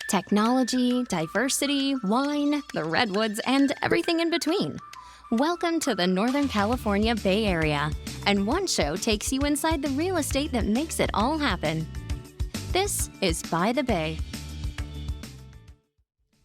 Technology, diversity, wine, the redwoods, and everything in between. Welcome to the Northern California Bay Area, and one show takes you inside the real estate that makes it all happen. This is By the Bay.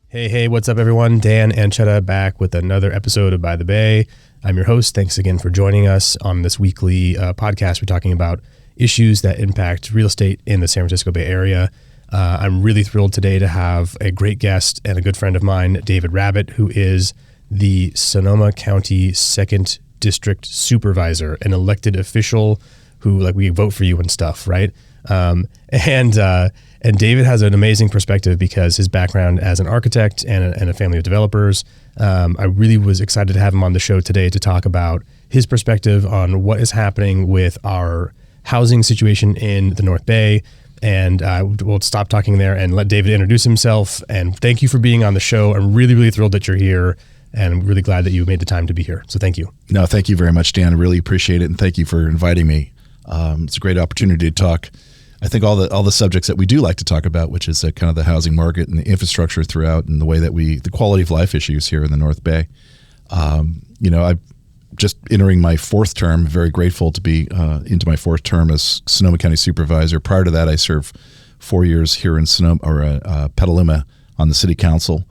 Hey, what's up, everyone? Dan and Chetta back with another episode of By the Bay. I'm your host. Thanks again for joining us on this weekly podcast. We're talking about issues that impact real estate in the San Francisco Bay Area. I'm really thrilled today to have a great guest and a good friend of mine, David Rabbitt, who is the Sonoma County 2nd District Supervisor, an elected official who, we vote for you and stuff, right? And David has an amazing perspective because his background as an architect and a family of developers. I really was excited to have him on the show today to talk about his perspective on what is happening with our housing situation in the North Bay. And we'll stop talking there and let David introduce himself. And thank you for being on the show. I'm really, really thrilled that you're here, and I'm really glad that you made the time to be here. So thank you. No, thank you very much, Dan. I really appreciate it, and thank you for inviting me. It's a great opportunity to talk. I think all the subjects that we do like to talk about, which is kind of the housing market and the infrastructure throughout, and the way that the quality of life issues here in the North Bay. I'm just entering my fourth term. Very grateful to be into my fourth term as Sonoma County Supervisor. Prior to that, I served 4 years here in Petaluma on the City Council,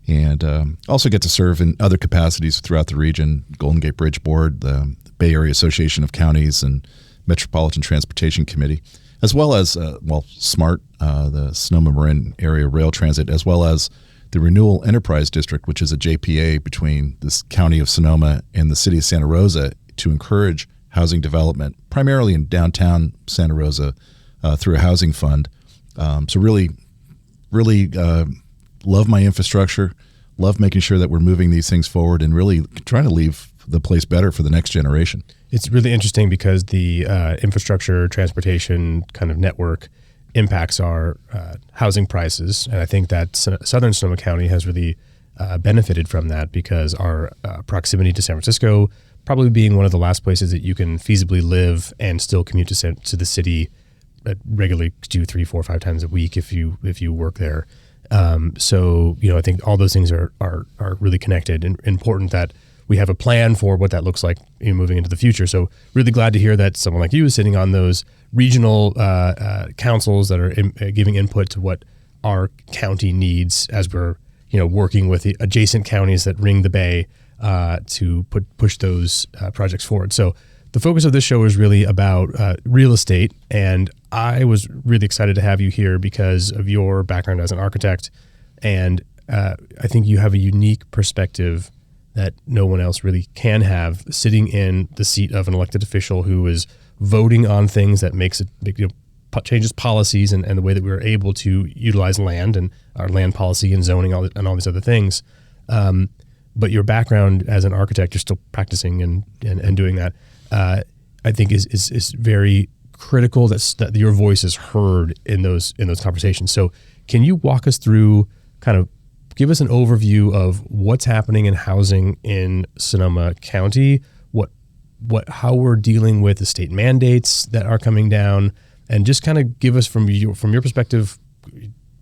and also get to serve in other capacities throughout the region: Golden Gate Bridge Board, the Bay Area Association of Counties, and Metropolitan Transportation Committee, as well as SMART, the Sonoma Marin Area Rail Transit, as well as the Renewal Enterprise District, which is a JPA between the County of Sonoma and the City of Santa Rosa to encourage housing development, primarily in downtown Santa Rosa through a housing fund. So really love my infrastructure, love making sure that we're moving these things forward and really trying to leave the place better for the next generation. It's really interesting because the infrastructure, transportation kind of network impacts our housing prices. And I think that Southern Sonoma County has really benefited from that because our proximity to San Francisco, probably being one of the last places that you can feasibly live and still commute to the city regularly 2, 3, 4, 5 times a week if you work there. So I think all those things are really connected and important that we have a plan for what that looks like moving into the future. So really glad to hear that someone like you is sitting on those regional councils that are giving input to what our county needs as we're working with the adjacent counties that ring the Bay to push those projects forward. So the focus of this show is really about real estate, and I was really excited to have you here because of your background as an architect, and I think you have a unique perspective that no one else really can have, sitting in the seat of an elected official who is voting on things that makes it changes policies and the way that we're able to utilize land and our land policy and zoning and all these other things. But your background as an architect, you're still practicing and doing that. I think is very critical that your voice is heard in those conversations. So can you walk us through give us an overview of what's happening in housing in Sonoma County, how we're dealing with the state mandates that are coming down, and just kind of give us from your perspective,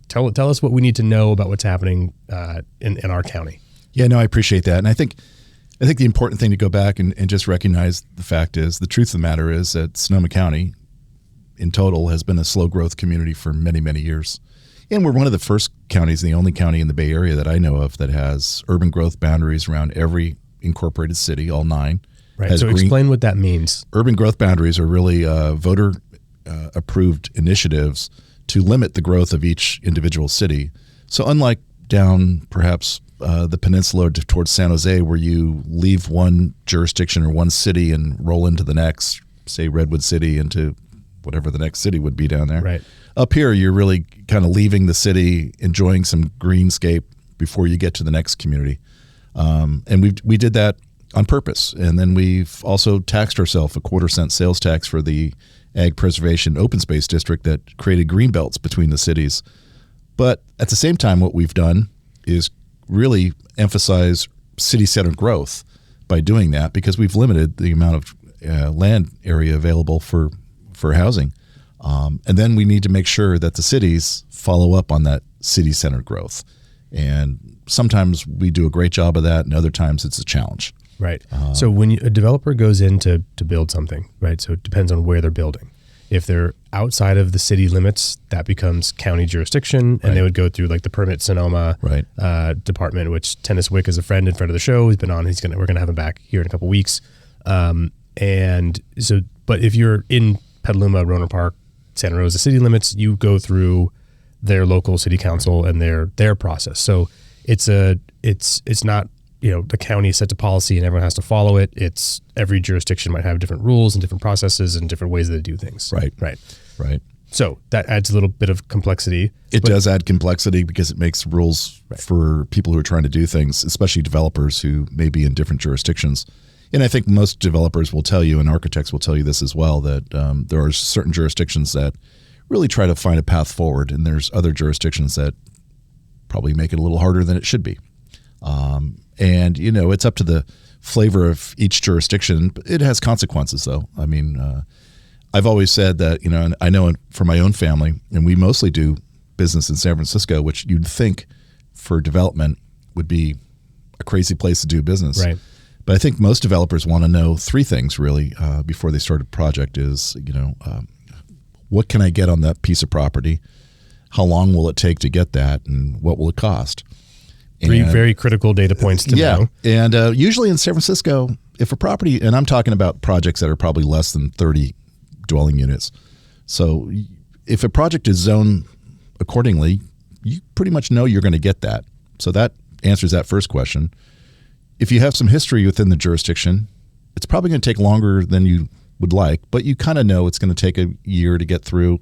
tell us what we need to know about what's happening in our county. Yeah, no, I appreciate that. And I think the important thing to go back and just recognize the fact is, the truth of the matter is that Sonoma County in total has been a slow growth community for many, many years. And we're one of the first counties, the only county in the Bay Area that I know of that has urban growth boundaries around every incorporated city, all 9. Right. So explain what that means. Urban growth boundaries are really voter approved initiatives to limit the growth of each individual city. So unlike down perhaps the peninsula towards San Jose, where you leave one jurisdiction or one city and roll into the next, say Redwood City, into whatever the next city would be down there. Right. Up here, you're really kind of leaving the city, enjoying some greenscape before you get to the next community. And we did that on purpose. And then we've also taxed ourselves a 1/4-cent sales tax for the Ag Preservation Open Space District that created green belts between the cities. But at the same time, what we've done is really emphasize city center growth by doing that, because we've limited the amount of land area available for housing. And then we need to make sure that the cities follow up on that city-centered growth. And sometimes we do a great job of that, and other times it's a challenge. Right. So when a developer goes in to build something, right, so it depends on where they're building. If they're outside of the city limits, that becomes county jurisdiction, and they would go through like the permit Sonoma department, which Tennis Wick is a friend in front of the show. He's been on. We're gonna have him back here in a couple weeks. And so, but if you're in Petaluma, Rohnert Park, Santa Rosa city limits, you go through their local city council and their process. So it's not, the county sets a policy and everyone has to follow it. It's every jurisdiction might have different rules and different processes and different ways that they do things. Right. So that adds a little bit of complexity. It does add complexity because it makes rules for people who are trying to do things, especially developers who may be in different jurisdictions. And I think most developers will tell you, and architects will tell you this as well, that there are certain jurisdictions that really try to find a path forward, and there's other jurisdictions that probably make it a little harder than it should be. And, it's up to the flavor of each jurisdiction. It has consequences, though. I mean, I've always said that, and I know for my own family, and we mostly do business in San Francisco, which you'd think for development would be a crazy place to do business. Right. But I think most developers want to know three things, really, before they start a project is, what can I get on that piece of property? How long will it take to get that? And what will it cost? Three very critical data points to know. And usually in San Francisco, if a property, and I'm talking about projects that are probably less than 30 dwelling units. So if a project is zoned accordingly, you pretty much know you're going to get that. So that answers that first question. If you have some history within the jurisdiction, it's probably going to take longer than you would like, but you kind of know it's going to take a year to get through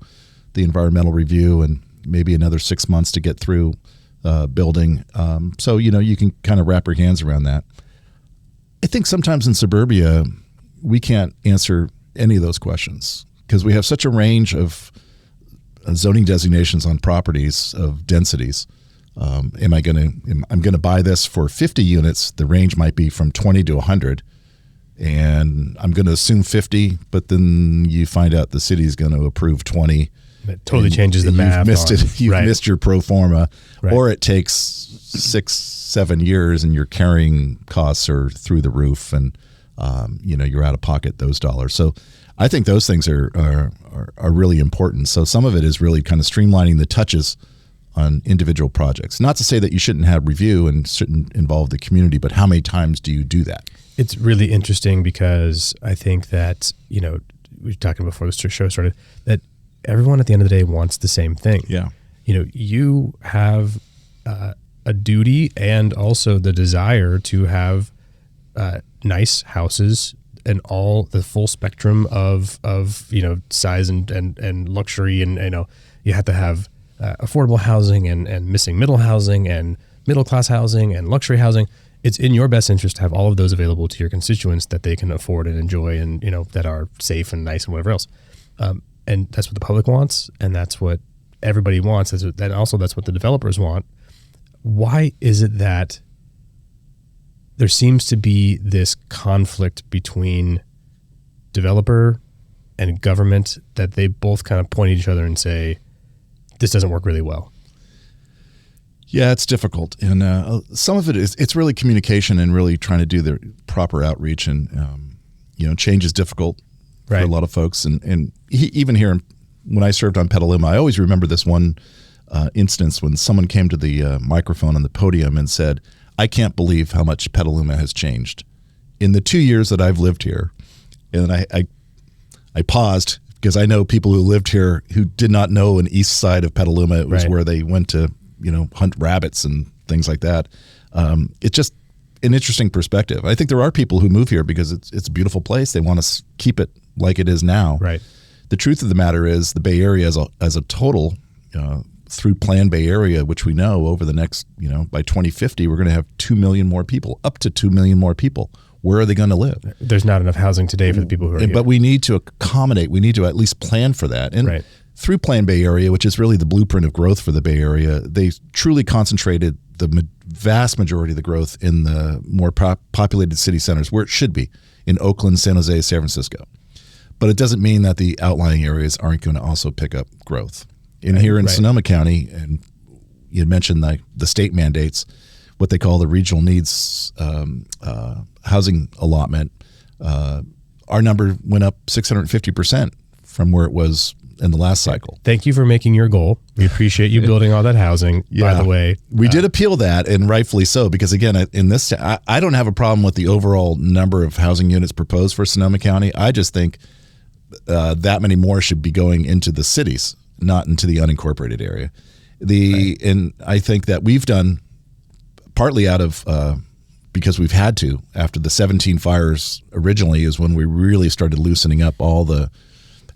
the environmental review and maybe another 6 months to get through building. So, you can kind of wrap your hands around that. I think sometimes in suburbia, we can't answer any of those questions because we have such a range of zoning designations on properties of densities. I'm going to buy this for 50 units. The range might be from 20 to 100. And I'm going to assume 50, but then you find out the city is going to approve 20. It totally changes the math. You've missed your pro forma, or it takes 6-7 years and your carrying costs are through the roof, and you're out of pocket those dollars. So I think those things are really important. So some of it is really kind of streamlining the touches on individual projects. Not to say that you shouldn't have review and shouldn't involve the community, but how many times do you do that? It's really interesting because I think that, we were talking before the show started, that everyone at the end of the day wants the same thing. Yeah. You have a duty and also the desire to have nice houses and all the full spectrum of size and luxury, and you have to have affordable housing and missing middle housing and middle class housing and luxury housing. It's in your best interest to have all of those available to your constituents that they can afford and enjoy, and that are safe and nice and whatever else. And that's what the public wants, and that's what everybody wants. That's what the developers want. Why is it that there seems to be this conflict between developer and government that they both kind of point at each other and say, this doesn't work really well? Yeah, it's difficult. And some of it is, it's really communication and really trying to do the proper outreach. And, change is difficult for a lot of folks. And even here, when I served on Petaluma, I always remember this one instance when someone came to the microphone on the podium and said, I can't believe how much Petaluma has changed. In the 2 years that I've lived here, and I paused because I know people who lived here who did not know an east side of Petaluma. It was where they went to hunt rabbits and things like that. It's just an interesting perspective. I think there are people who move here because it's a beautiful place. They want to keep it like it is now. Right. The truth of the matter is the Bay Area as a total, through Plan Bay Area, which we know over the next, by 2050, we're going to have 2 million more people, up to 2 million more people. Where are they going to live? There's not enough housing today for the people who are here. But we need to accommodate. We need to at least plan for that. And through Plan Bay Area, which is really the blueprint of growth for the Bay Area, they truly concentrated the vast majority of the growth in the more populated city centers where it should be, in Oakland, San Jose, San Francisco. But it doesn't mean that the outlying areas aren't going to also pick up growth. And here in Sonoma County, and you had mentioned the state mandates, what they call the regional needs housing allotment, our number went up 650% from where it was in the last cycle. Thank you for making your goal. We appreciate you building all that housing, by the way. We did appeal that, and rightfully so, because again, in this, I don't have a problem with the overall number of housing units proposed for Sonoma County. I just think that many more should be going into the cities, not into the unincorporated area. And I think that we've done partly out of because we've had to, after the 17 fires originally is when we really started loosening up all the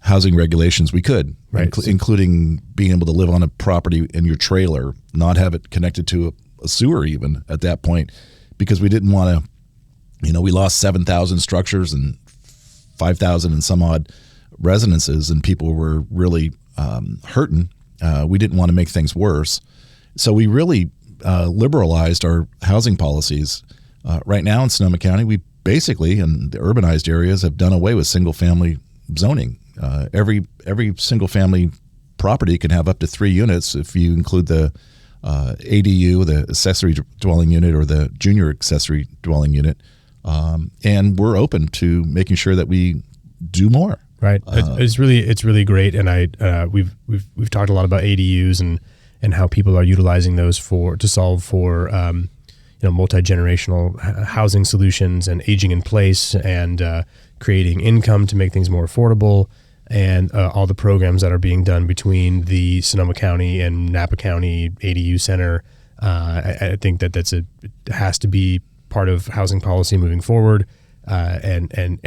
housing regulations we could, including being able to live on a property in your trailer, not have it connected to a sewer even at that point, because we didn't want to, we lost 7,000 structures and 5,000 and some odd residences, and people were really hurting. We didn't want to make things worse. So we really liberalized our housing policies. Right now in Sonoma County, we basically, in the urbanized areas, have done away with single-family zoning. Every single-family property can have up to 3 units if you include the ADU, the accessory dwelling unit, or the junior accessory dwelling unit. And we're open to making sure that we do more. Right. It's really great, and we've talked a lot about ADUs and how people are utilizing those to solve for multi-generational housing solutions and aging in place and creating income to make things more affordable, and all the programs that are being done between the Sonoma County and Napa County ADU Center. I think that it has to be part of housing policy moving forward, and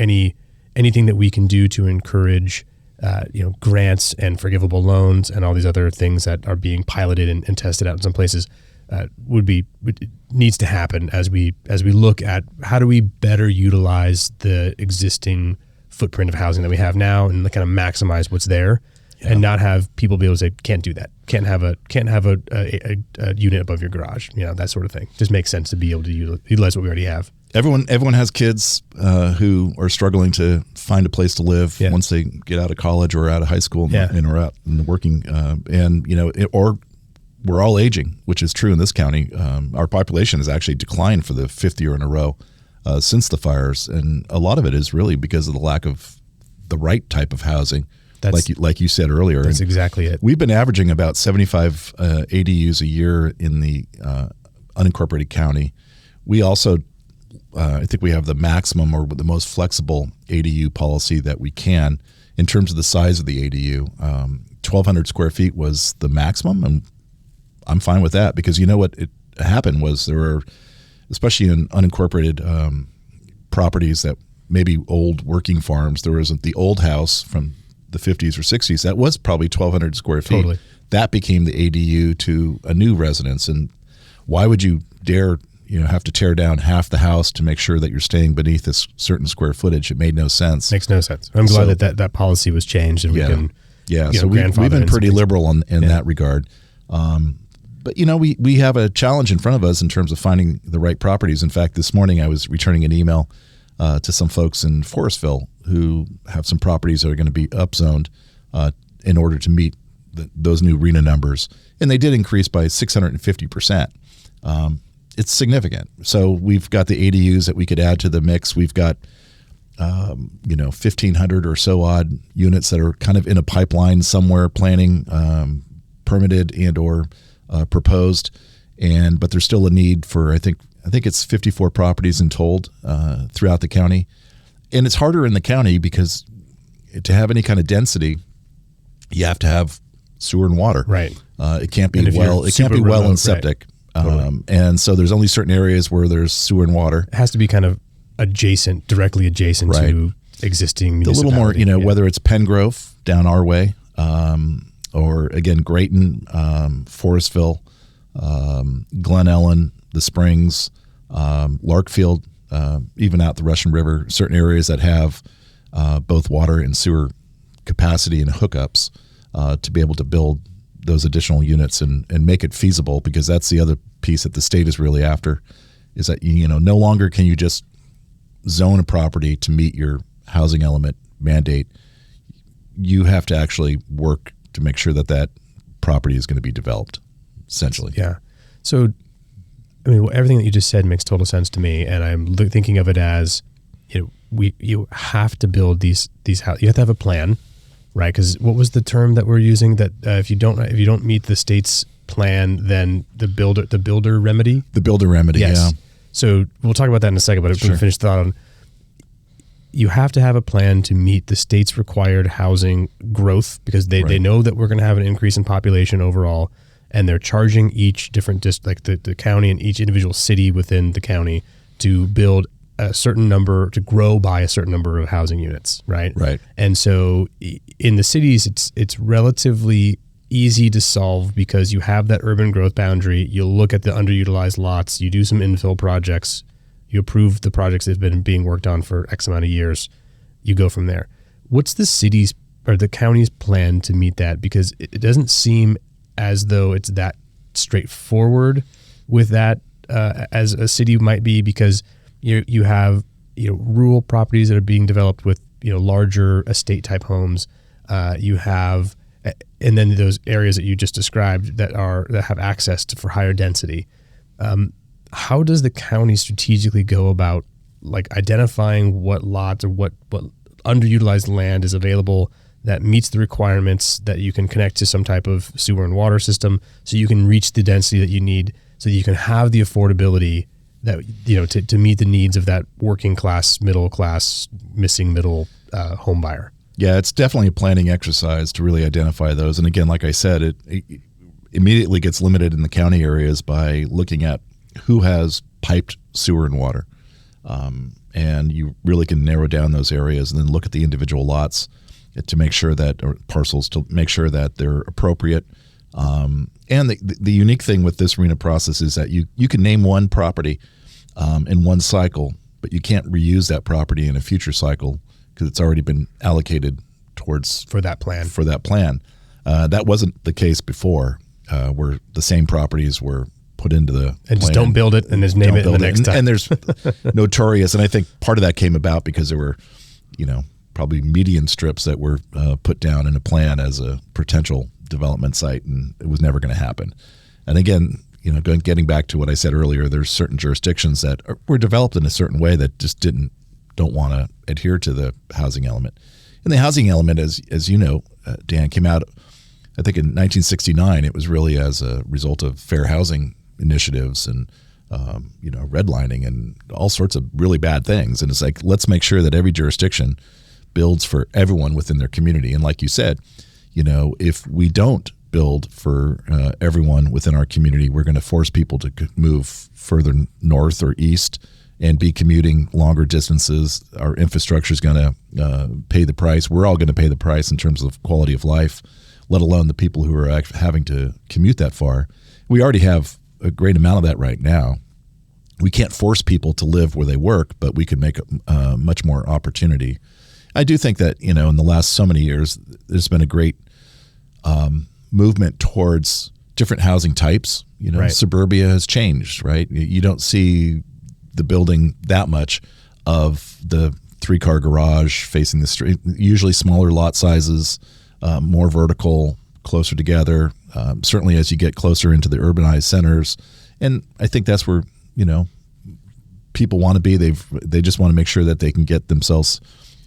anything that we can do to encourage grants and forgivable loans and all these other things that are being piloted and tested out in some places needs to happen as we look at how do we better utilize the existing footprint of housing that we have now and kind of maximize what's there, and not have people be able to say can't do that, can't have a unit above your garage, that sort of thing. Just makes sense to be able to utilize what we already have. Everyone has kids who are struggling to find a place to live once they get out of college or out of high school and are out in the working, or we're all aging, which is true in this county. Our population has actually declined for the 5th year in a row since the fires, and a lot of it is really because of the lack of the right type of housing. Like you said earlier. That's exactly it. We've been averaging about 75 ADUs a year in the unincorporated county. We also, I think we have the maximum or the most flexible ADU policy that we can in terms of the size of the ADU. 1,200 square feet was the maximum, and I'm fine with that, because what it happened was there were, especially in unincorporated properties that maybe old working farms, there was the old house from the 50s or 60s that was probably 1,200 square feet. Totally. That became the ADU to a new residence. And why would you dare have to tear down half the house to make sure that you're staying beneath this certain square footage? It made no sense. Makes no sense. I'm glad that policy was changed, and we can so we've been pretty liberal in that regard. But we have a challenge in front of us in terms of finding the right properties. In fact, this morning I was returning an email to some folks in Forestville who have some properties that are going to be upzoned in order to meet those new RENA numbers, and they did increase by 650%. It's significant. So we've got the ADUs that we could add to the mix. We've got 1,500 or so odd units that are kind of in a pipeline somewhere, planning, permitted and or proposed, but there's still a need for I think it's 54 properties in total throughout the county, and it's harder in the county because to have any kind of density, you have to have sewer and water. Right. It can't be well. It can't be well and septic. Right. Totally. And so there's only certain areas where there's sewer and water. It has to be kind of directly adjacent to existing municipality. A little more, whether it's Pengrove down our way, or again Grayton, Forestville, Glen Ellen, the Springs, Larkfield, even out the Russian River, certain areas that have both water and sewer capacity and hookups to be able to build those additional units and make it feasible, because that's the other piece that the state is really after, is that no longer can you just zone a property to meet your housing element mandate, you have to actually work to make sure that that property is going to be developed, essentially. Yeah. So, I mean, everything that you just said makes total sense to me, and I'm thinking of it as, you have to build these houses. You have to have a plan, right? Because what was the term that we're using? That if you don't meet the state's plan, then the builder remedy. The builder remedy. Yes. Yeah. So we'll talk about that in a second. But Sure. to finish the thought on, you have to have a plan to meet the state's required housing growth, because they know that we're going to have an increase in population overall, and they're charging each different like the county and each individual city within the county to build a certain number, to grow by a certain number of housing units, right? Right. And so in the cities, it's relatively easy to solve because you have that urban growth boundary. You look at the underutilized lots, you do some infill projects, you approve the projects that have been being worked on for X amount of years, you go from there. What's the city's or the county's plan to meet that? Because it doesn't seem as though it's that straightforward with that as a city might be, because you have rural properties that are being developed with larger estate type homes. You have, and then those areas that you just described that have access for higher density. How does the county strategically go about like identifying what lots or what underutilized land is available that meets the requirements that you can connect to some type of sewer and water system, so you can reach the density that you need, so that you can have the affordability that to meet the needs of that working class, middle class, missing middle home buyer? Yeah, it's definitely a planning exercise to really identify those. And again, like I said, it immediately gets limited in the county areas by looking at who has piped sewer and water. And you really can narrow down those areas and then look at the individual lots to make sure that, or parcels to make sure that they're appropriate. And the unique thing with this RHNA process is that you can name one property in one cycle, but you can't reuse that property in a future cycle because it's already been allocated for that plan. That wasn't the case before, where the same properties were put into the plan. Just don't build it and just name it the next time. And there's notorious, and I think part of that came about because there were, probably median strips that were put down in a plan as a potential development site, and it was never going to happen. And again, getting back to what I said earlier, there's certain jurisdictions that were developed in a certain way that just don't want to adhere to the housing element. And the housing element, as you know, Dan, came out, I think in 1969. It was really as a result of fair housing initiatives and redlining and all sorts of really bad things. And it's like, let's make sure that every jurisdiction builds for everyone within their community. And like you said, if we don't build for everyone within our community, we're going to force people to move further north or east and be commuting longer distances. Our infrastructure is going to pay the price. We're all going to pay the price in terms of quality of life, let alone the people who are having to commute that far. We already have a great amount of that right now. We can't force people to live where they work, but we could make much more opportunity. I do think that, in the last so many years, there's been a great movement towards different housing types. Right. Suburbia has changed, right? You don't see the building that much of the 3-car garage facing the street, usually smaller lot sizes, more vertical, closer together, certainly as you get closer into the urbanized centers. And I think that's where, people want to be. They just want to make sure that they can get themselves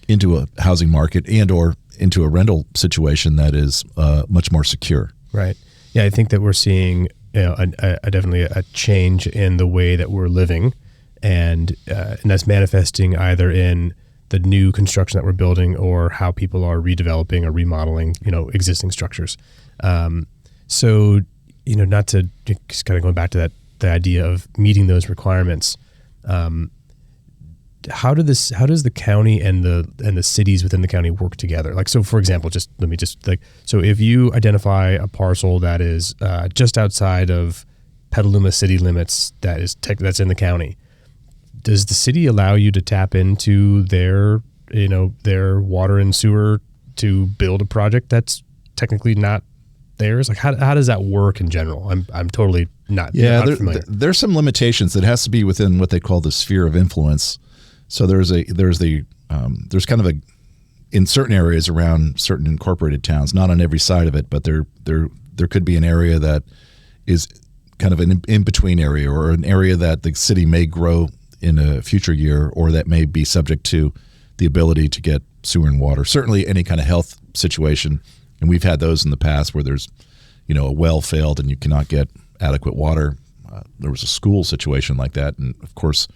into a housing market and or into a rental situation that is much more secure. Right. Yeah, I think that we're seeing definitely a change in the way that we're living, and that's manifesting either in the new construction that we're building or how people are redeveloping or remodeling, existing structures. So, not to just kind of going back to the idea of meeting those requirements. How does the county and the cities within the county work together? Like, so for example, so if you identify a parcel that is just outside of Petaluma city limits that's in the county, does the city allow you to tap into their water and sewer to build a project that's technically not theirs? Like, how does that work in general? I'm totally not familiar. There's some limitations that has to be within what they call the sphere of influence. So there's kind of a in certain areas around certain incorporated towns, not on every side of it, but there could be an area that is kind of an in-between area, or an area that the city may grow in a future year, or that may be subject to the ability to get sewer and water. Certainly any kind of health situation, and we've had those in the past where there's, a well failed and you cannot get adequate water. There was a school situation like that, and of course,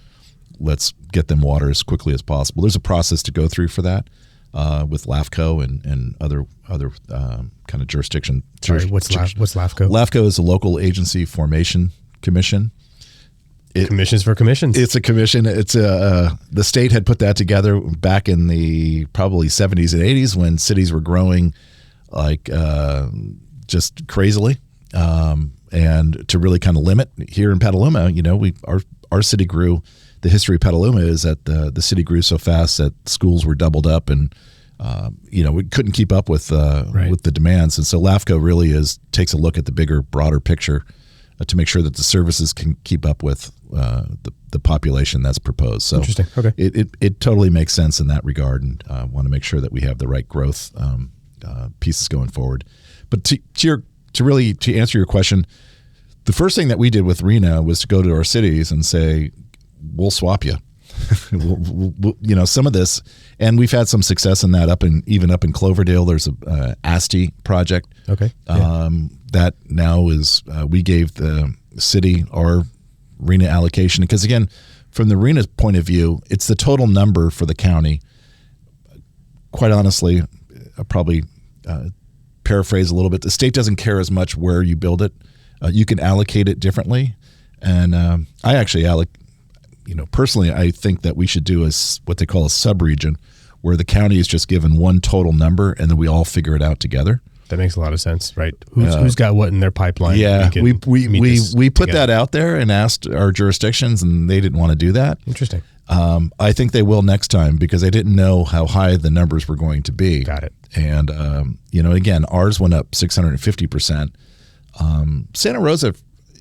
let's get them water as quickly as possible. There's a process to go through for that with LAFCO and other kind of jurisdiction. Sorry, what's LAFCO? LAFCO is a local agency formation commission. Commissions for commissions. It's a commission. It's the state had put that together back in the probably 70s and 80s when cities were growing like just crazily, and to really kind of limit. Here in Petaluma, our city grew. The history of Petaluma is that the city grew so fast that schools were doubled up, and we couldn't keep up with the demands. And so LAFCO really takes a look at the bigger, broader picture to make sure that the services can keep up with the population that's proposed. So interesting. Okay, it totally makes sense in that regard, and want to make sure that we have the right growth pieces going forward. But to answer your question, the first thing that we did with RENA was to go to our cities and say, we'll swap you. Some of this, and we've had some success in that even up in Cloverdale. There's a ASTI project. Okay. That now is we gave the city our RENA allocation, because again, from the RENA point of view, it's the total number for the county. Quite honestly, I'll probably paraphrase a little bit. The state doesn't care as much where you build it. You can allocate it differently, and I actually personally, I think that we should do what they call a sub-region, where the county is just given one total number, and then we all figure it out together. That makes a lot of sense, right? Who's got what in their pipeline? Yeah, we put that out there and asked our jurisdictions, and they didn't want to do that. Interesting. I think they will next time, because they didn't know how high the numbers were going to be. Got it. And again, ours went up 650%. Santa Rosa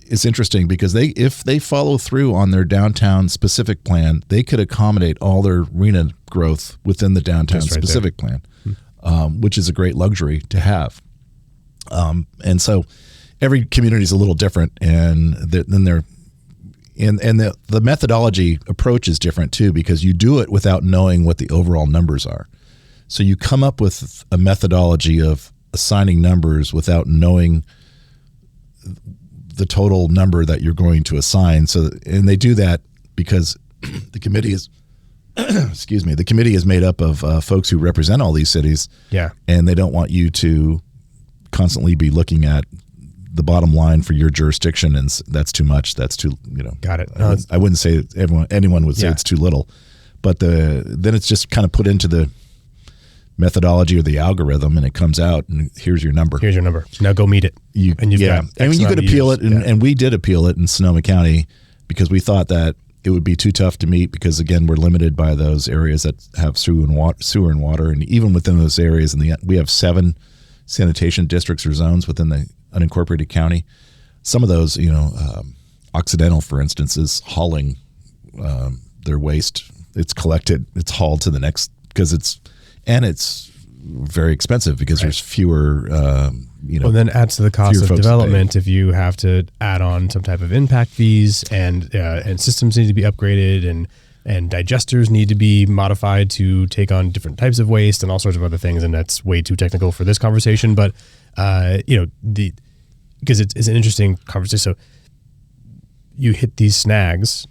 is interesting because if they follow through on their downtown specific plan, they could accommodate all their RENA growth within the downtown specific plan, which is a great luxury to have. And so every community is a little different, and then the methodology approach is different too, because you do it without knowing what the overall numbers are. So you come up with a methodology of assigning numbers without knowing the total number that you're going to assign. And they do that because the committee is, the committee is made up of folks who represent all these cities. Yeah. And they don't want you to constantly be looking at the bottom line for your jurisdiction, and that's too much. That's too, Got it. I wouldn't say anyone would say it's too little, but then it's just kind of put into the methodology or the algorithm, and it comes out, and here's your number. Here's your number. Now go meet it. You could appeal it, and we did appeal it in Sonoma County, because we thought that it would be too tough to meet, because again, we're limited by those areas that have sewer and water, and even within those areas, we have 7 sanitation districts or zones within the unincorporated county. Some of those, Occidental, for instance, is hauling their waste. It's collected, it's hauled to the next, because it's very expensive, because there's fewer, Well, then adds to the cost of development if you have to add on some type of impact fees, and systems need to be upgraded, and digesters need to be modified to take on different types of waste and all sorts of other things. And that's way too technical for this conversation. But because it's an interesting conversation. So you hit these snags,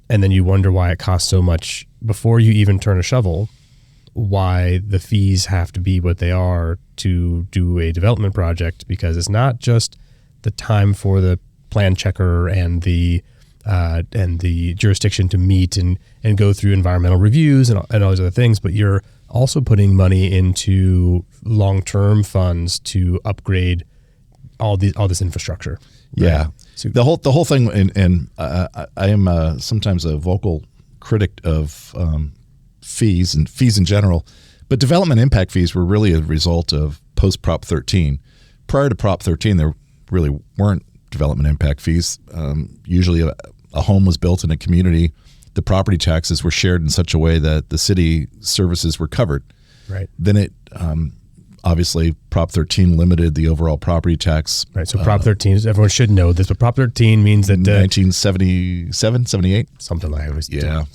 and then you wonder why it costs so much before you even turn a shovel. Why the fees have to be what they are to do a development project, because it's not just the time for the plan checker and the jurisdiction to meet and go through environmental reviews and all these other things, but you're also putting money into long-term funds to upgrade all this infrastructure. Right? Yeah, so the whole thing, and I am sometimes a vocal critic of fees and fees in general, but development impact fees were really a result of post Prop 13. Prior to Prop 13, there really weren't development impact fees. Usually a home was built in a community, the property taxes were shared in such a way that the city services were covered. Right. Then it obviously Prop 13 limited the overall property tax. Right. So Prop 13, everyone should know this, but Prop 13 means that 1977, 78, something like that. Yeah.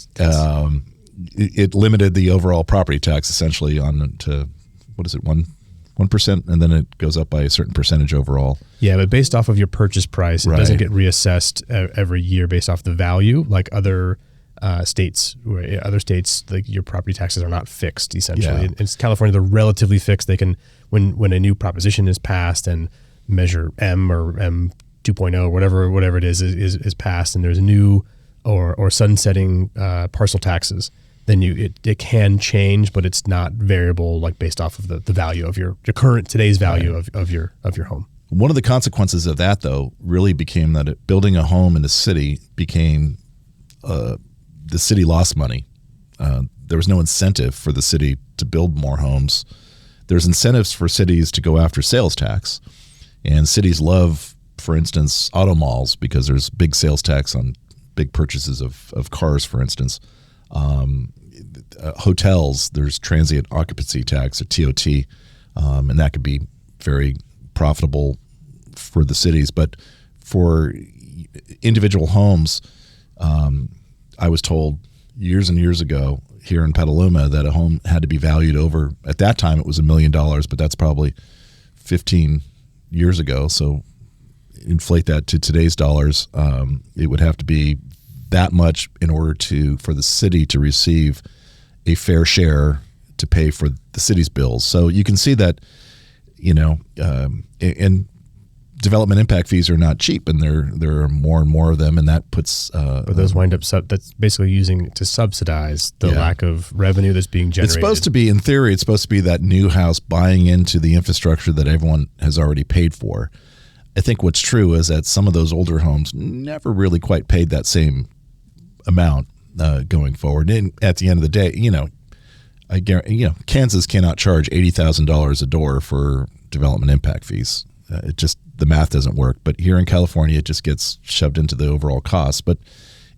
It limited the overall property tax essentially on to, what is it, 1%, and then it goes up by a certain percentage overall. Yeah, but based off of your purchase price, it doesn't get reassessed every year based off the value, like other states. Other states, like your property taxes are not fixed. Essentially, in California, they're relatively fixed. They can, when a new proposition is passed and Measure M or M 2.0, whatever it is passed, and there's a new or sunsetting parcel taxes, then it can change, but it's not variable, like based off of the value of your current today's value of your home. One of the consequences of that, though, really became that building a home in the city became the city lost money. There was no incentive for the city to build more homes. There's incentives for cities to go after sales tax, and cities love, for instance, auto malls because there's big sales tax on big purchases of cars, for instance. Hotels, there's transient occupancy tax, or TOT, and that could be very profitable for the cities. But for individual homes, I was told years and years ago here in Petaluma that a home had to be valued over, at that time it was $1 million, but that's probably 15 years ago. So inflate that to today's dollars, it would have to be that much in order for the city to receive a fair share to pay for the city's bills. So you can see that, and development impact fees are not cheap, and there are more and more of them, and that puts. But those wind up that's basically using to subsidize the lack of revenue that's being generated. It's supposed to be, in theory, it's supposed to be that new house buying into the infrastructure that everyone has already paid for. I think what's true is that some of those older homes never really quite paid that same amount going forward. And at the end of the day, I guarantee, Kansas cannot charge $80,000 a door for development impact fees. It just, the math doesn't work. But here in California, it just gets shoved into the overall cost. But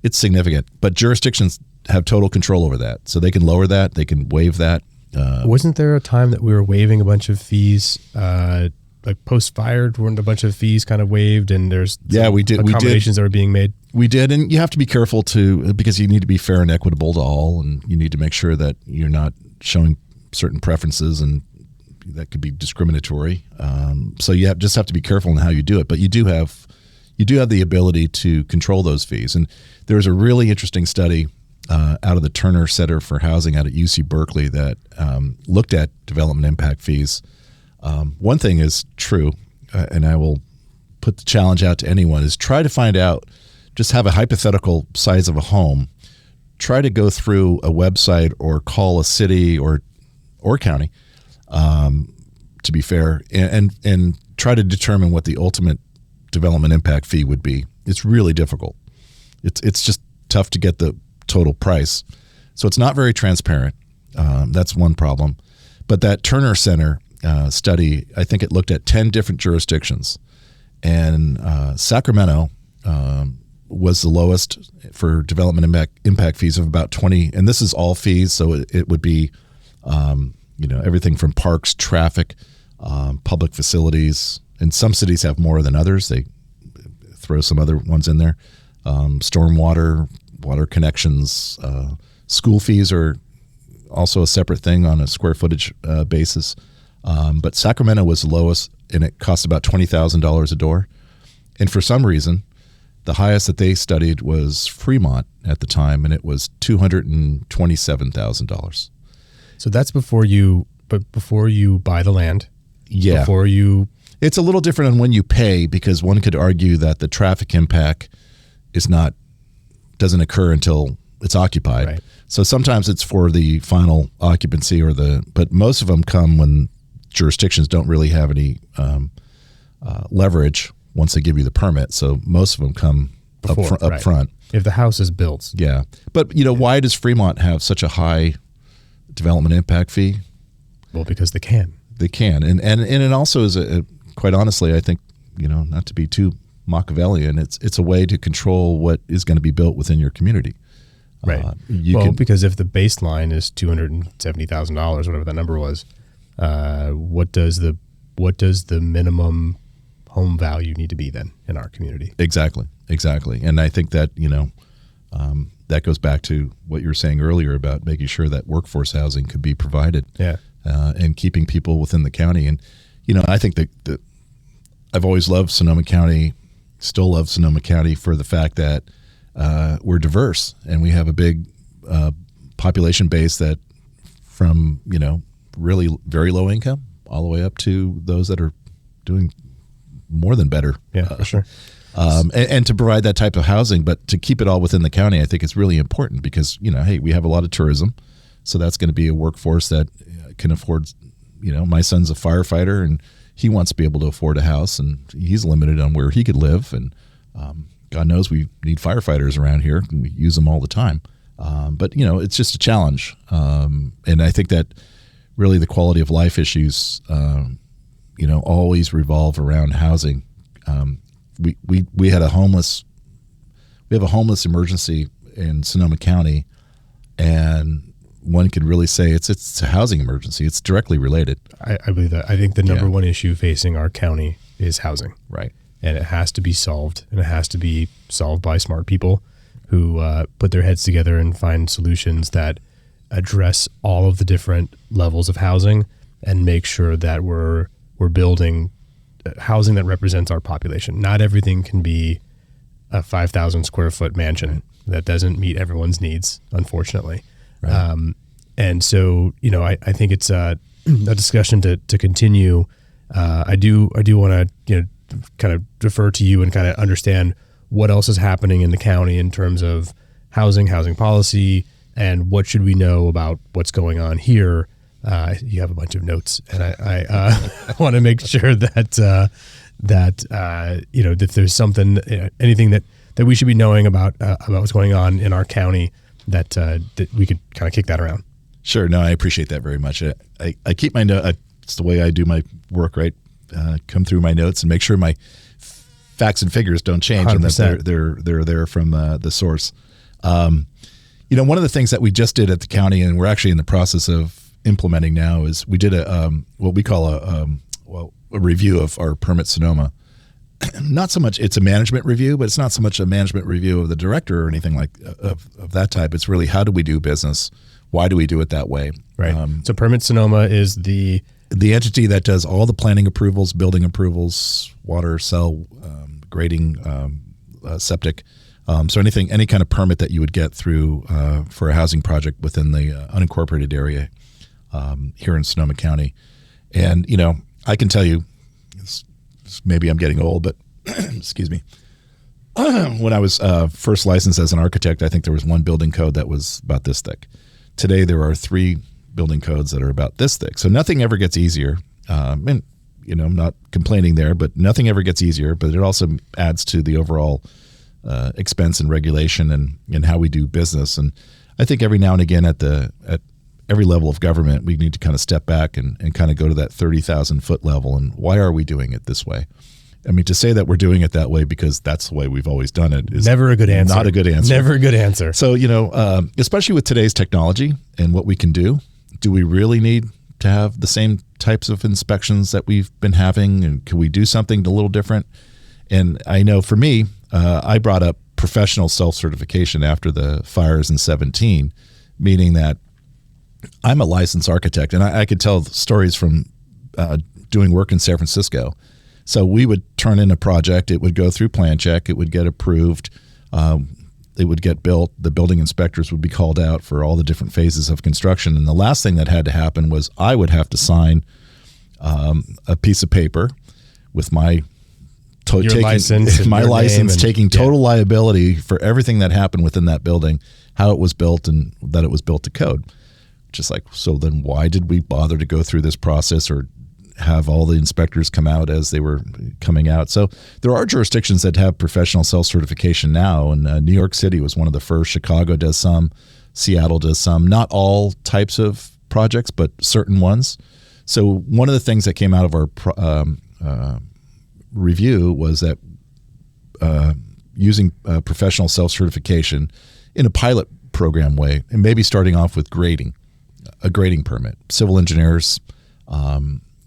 it's significant. But jurisdictions have total control over that, so they can lower that, they can waive that. Wasn't there a time that we were waiving a bunch of fees? Like post-fire, weren't a bunch of fees kind of waived, and there's we did accommodations that were being made? We did, and you have to be careful because you need to be fair and equitable to all, and you need to make sure that you're not showing certain preferences, and that could be discriminatory. So you just have to be careful in how you do it, but you do have the ability to control those fees. And there's a really interesting study out of the Turner Center for Housing out at UC Berkeley that looked at development impact fees. One thing is true, and I will put the challenge out to anyone, is try to find out, just have a hypothetical size of a home, try to go through a website or call a city or county, to be fair, and try to determine what the ultimate development impact fee would be. It's really difficult. It's just tough to get the total price. So it's not very transparent. That's one problem. But that Turner Center study, I think it looked at 10 different jurisdictions, and Sacramento was the lowest for development impact fees of about 20, and this is all fees, so it would be everything from parks, traffic, public facilities, and some cities have more than others. They throw some other ones in there. Stormwater, water connections, school fees are also a separate thing on a square footage basis. But Sacramento was the lowest, and it cost about $20,000 a door. And for some reason, the highest that they studied was Fremont at the time, and it was $227,000. So that's before you buy the land. Yeah. It's a little different on when you pay, because one could argue that the traffic impact doesn't occur until it's occupied. Right. So sometimes it's for the final occupancy but most of them come when jurisdictions don't really have any leverage once they give you the permit. So most of them come up front. If the house is built. Yeah. But why does Fremont have such a high development impact fee? Well, because they can. They can. And it also is quite honestly, I think, not to be too Machiavellian, it's a way to control what is going to be built within your community. Right. Because if the baseline is $270,000, whatever that number was, what does the minimum home value need to be then in our community? Exactly. And I think that, that goes back to what you were saying earlier about making sure that workforce housing could be provided. Yeah. And keeping people within the county. And, I think that I've always loved Sonoma County, still love Sonoma County for the fact that we're diverse and we have a big population base that from, really very low income all the way up to those that are doing more than better. Yeah, for sure. And to provide that type of housing, but to keep it all within the county, I think is really important because, hey, we have a lot of tourism. So that's going to be a workforce that can afford, my son's a firefighter and he wants to be able to afford a house and he's limited on where he could live. And God knows we need firefighters around here and we use them all the time. But, it's just a challenge. And I think that really the quality of life issues, always revolve around housing. We have a homeless emergency in Sonoma County, and one could really say it's a housing emergency. It's directly related. I believe that. I think the number one issue facing our county is housing. Right. And it has to be solved, and it has to be solved by smart people who put their heads together and find solutions that address all of the different levels of housing and make sure that we're building housing that represents our population. Not everything can be a 5,000 square foot mansion. That doesn't meet everyone's needs, unfortunately. Right. And so, I think it's a discussion to continue. I do want to, kind of defer to you and kind of understand what else is happening in the county in terms of housing policy, and what should we know about what's going on here. You have a bunch of notes, and I want to make sure that if there's something, anything that we should be knowing about what's going on in our county, that we could kind of kick that around. Sure. No, I appreciate that very much. I keep my note. It's the way I do my work, right? Come through my notes and make sure my facts and figures don't change 100%. And that they're there from the source. One of the things that we just did at the county, and we're actually in the process of implementing now, is we did what we call a review of our permit Sonoma. Not so much it's a management review, but it's not so much a management review of the director or anything like of that type. It's really, how do we do business? Why do we do it that way? Right. So Permit Sonoma is the entity that does all the planning approvals, building approvals, water, cell, grading, septic. So any kind of permit that you would get through for a housing project within the unincorporated area here in Sonoma County. And, I can tell you, maybe I'm getting old, but excuse me. When I was first licensed as an architect, I think there was one building code that was about this thick. Today, there are 3 building codes that are about this thick. So nothing ever gets easier. And, I'm not complaining there, but nothing ever gets easier. But it also adds to the overall expense and regulation and how we do business. And I think every now and again at every level of government, we need to kind of step back and kind of go to that 30,000 foot level. And why are we doing it this way? I mean, to say that we're doing it that way because that's the way we've always done it is never a good answer. Not a good answer. Never a good answer. So, especially with today's technology and what we can do we really need to have the same types of inspections that we've been having? And can we do something a little different? And I know for me, I brought up professional self-certification after the fires in 2017, meaning that I'm a licensed architect, and I could tell stories from doing work in San Francisco. So we would turn in a project, it would go through plan check, it would get approved, it would get built, the building inspectors would be called out for all the different phases of construction. And the last thing that had to happen was I would have to sign a piece of paper with my license, taking total liability for everything that happened within that building, how it was built, and that it was built to code. Just like, so then why did we bother to go through this process or have all the inspectors come out as they were coming out? So there are jurisdictions that have professional self-certification now, and New York City was one of the first. Chicago does some, Seattle does some, not all types of projects, but certain ones. So one of the things that came out of our review was that using professional self-certification in a pilot program way, and maybe starting off with a grading permit. Civil engineers,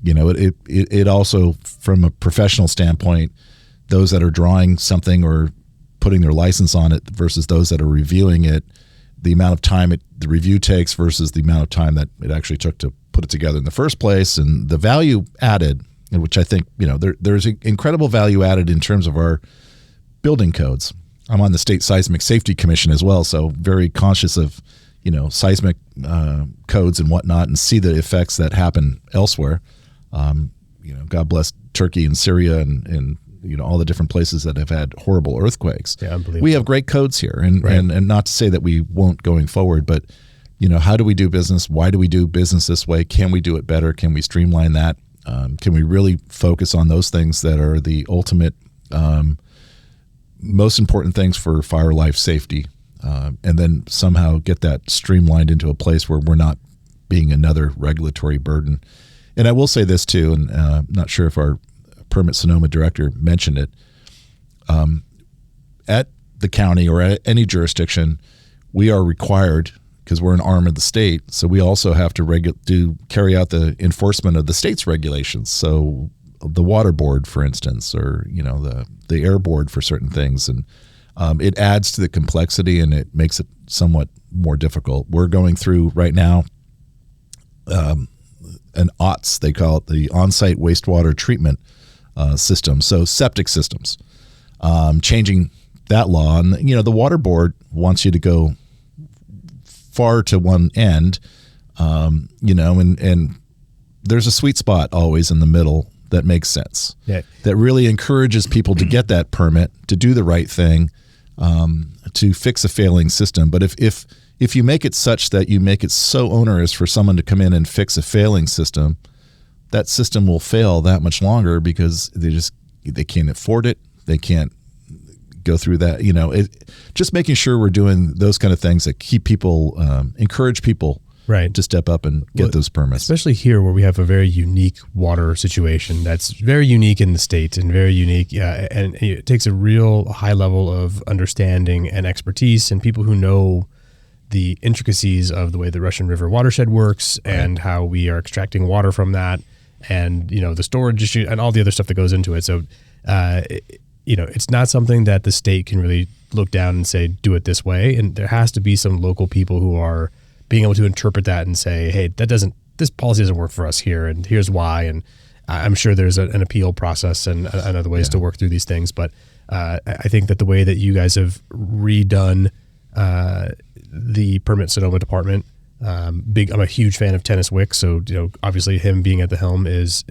it also, from a professional standpoint, those that are drawing something or putting their license on it versus those that are reviewing it, the amount of time the review takes versus the amount of time that it actually took to put it together in the first place, and the value added, which I think, there's incredible value added in terms of our building codes. I'm on the State Seismic Safety Commission as well, so very conscious of, seismic codes and whatnot, and see the effects that happen elsewhere. God bless Turkey and Syria and all the different places that have had horrible earthquakes. Yeah, unbelievable. We have great codes here, and not to say that we won't going forward, but how do we do business? Why do we do business this way? Can we do it better? Can we streamline that? Can we really focus on those things that are the ultimate, most important things for fire life safety, and then somehow get that streamlined into a place where we're not being another regulatory burden? And I will say this too, and I'm not sure if our Permit Sonoma director mentioned it. At the county or at any jurisdiction, we are required, because we're an arm of the state, so we also have to carry out the enforcement of the state's regulations. So the water board, for instance, or the air board for certain things, and it adds to the complexity and it makes it somewhat more difficult. We're going through right now an OTS, they call it, the on-site wastewater treatment system. So septic systems, changing that law, and the water board wants you to go far to one end, and there's a sweet spot always in the middle that makes sense. Yeah. That really encourages people to get that permit, to do the right thing, to fix a failing system. But if you make it such that you make it so onerous for someone to come in and fix a failing system, that system will fail that much longer because they can't afford it. They can't go through that. Just making sure we're doing those kind of things that keep people, encourage people to step up and get those permits. Especially here where we have a very unique water situation that's very unique in the state and very unique. And it takes a real high level of understanding and expertise and people who know the intricacies of the way the Russian River watershed works and how we are extracting water from that, and the storage issue and all the other stuff that goes into it. So it's not something that the state can really look down and say, do it this way. And there has to be some local people who are being able to interpret that and say, hey, this policy doesn't work for us here, and here's why. And I'm sure there's an appeal process and other ways to work through these things. But I think that the way that you guys have redone the Permit Sonoma department, I'm a huge fan of Tennis Wick, so obviously him being at the helm is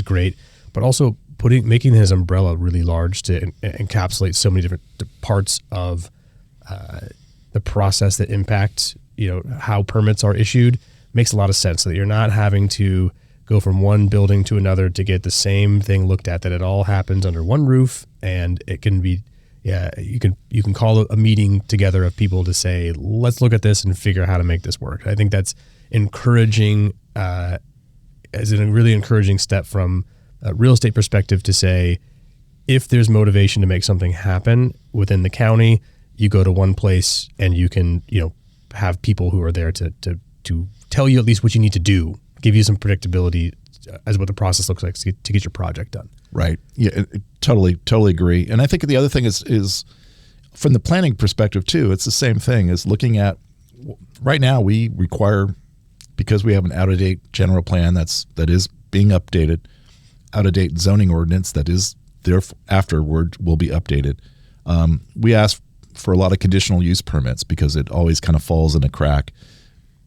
great, but also making his umbrella really large to encapsulate so many different parts of the process that impact how permits are issued makes a lot of sense, so that you're not having to go from one building to another to get the same thing looked at, that it all happens under one roof, and it can be you can call a meeting together of people to say, let's look at this and figure out how to make this work. I think that's encouraging, as a really encouraging step from a real estate perspective, to say, if there's motivation to make something happen within the county, you go to one place and you can, have people who are there to tell you at least what you need to do, give you some predictability as what the process looks like to get your project done. Right. Yeah, totally agree. And I think the other thing is from the planning perspective too, it's the same thing as looking at, right now we require, because we have an out-of-date general plan that is being updated, out-of-date zoning ordinance that is there afterward will be updated. We ask for a lot of conditional use permits because it always kind of falls in a crack.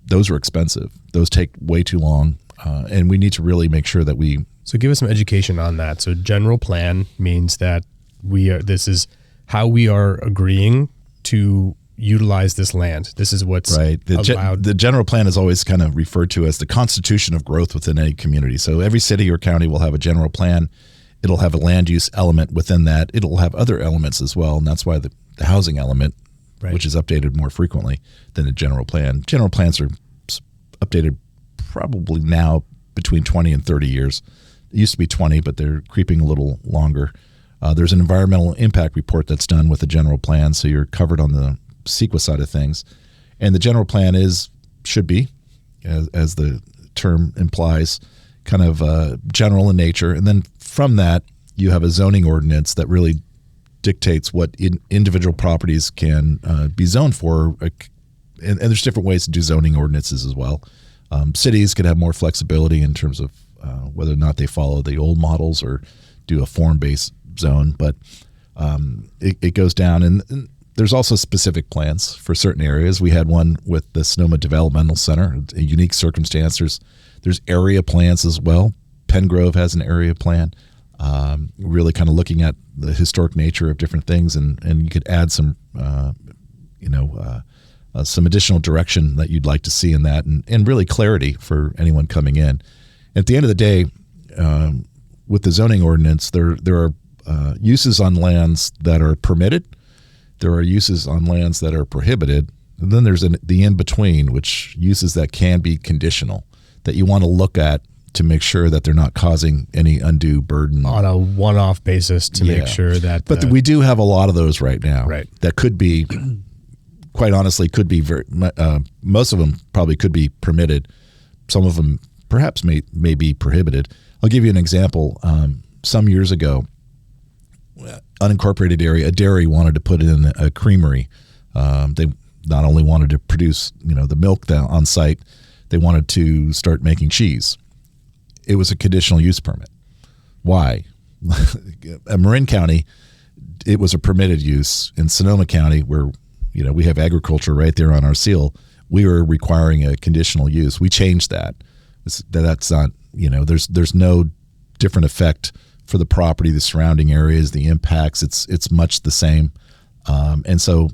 Those are expensive. Those take way too long. And we need to really make sure that So give us some education on that. So general plan means that this is how we are agreeing to utilize this land. This is what's right. allowed. The general plan is always kind of referred to as the constitution of growth within any community. So every city or county will have a general plan. It'll have a land use element within that. It'll have other elements as well. And that's why the housing element, which is updated more frequently than the general plan. General plans are updated probably now between 20 and 30 years. It used to be 20, but they're creeping a little longer. There's an environmental impact report that's done with the general plan, so you're covered on the CEQA side of things. And the general plan should be, as the term implies, kind of general in nature. And then from that, you have a zoning ordinance that really dictates what individual properties can be zoned for. And there's different ways to do zoning ordinances as well. Cities could have more flexibility in terms of whether or not they follow the old models or do a form-based zone. But it goes down, and there's also specific plans for certain areas. We had one with the Sonoma Developmental Center, a unique circumstance. There's area plans as well. Pengrove has an area plan, really kind of looking at the historic nature of different things, and you could add some, some additional direction that you'd like to see in that, and really clarity for anyone coming in. At the end of the day, with the zoning ordinance, there are uses on lands that are permitted. There are uses on lands that are prohibited. And then there's the in-between, which uses that can be conditional, that you want to look at to make sure that they're not causing any undue burden. On a one-off basis to make sure that... But we do have a lot of those right now. Right. That could be, quite honestly, could be most of them probably could be permitted. Some of them perhaps may be prohibited. I'll give you an example. Some years ago, unincorporated area, a dairy wanted to put in a creamery. They not only wanted to produce, the milk on site, they wanted to start making cheese. It was a conditional use permit. Why? In Marin County, it was a permitted use. In Sonoma County, where we have agriculture right there on our seal, we were requiring a conditional use. We changed that. That's not, there's no different effect for the property, the surrounding areas, the impacts. It's much the same. And so,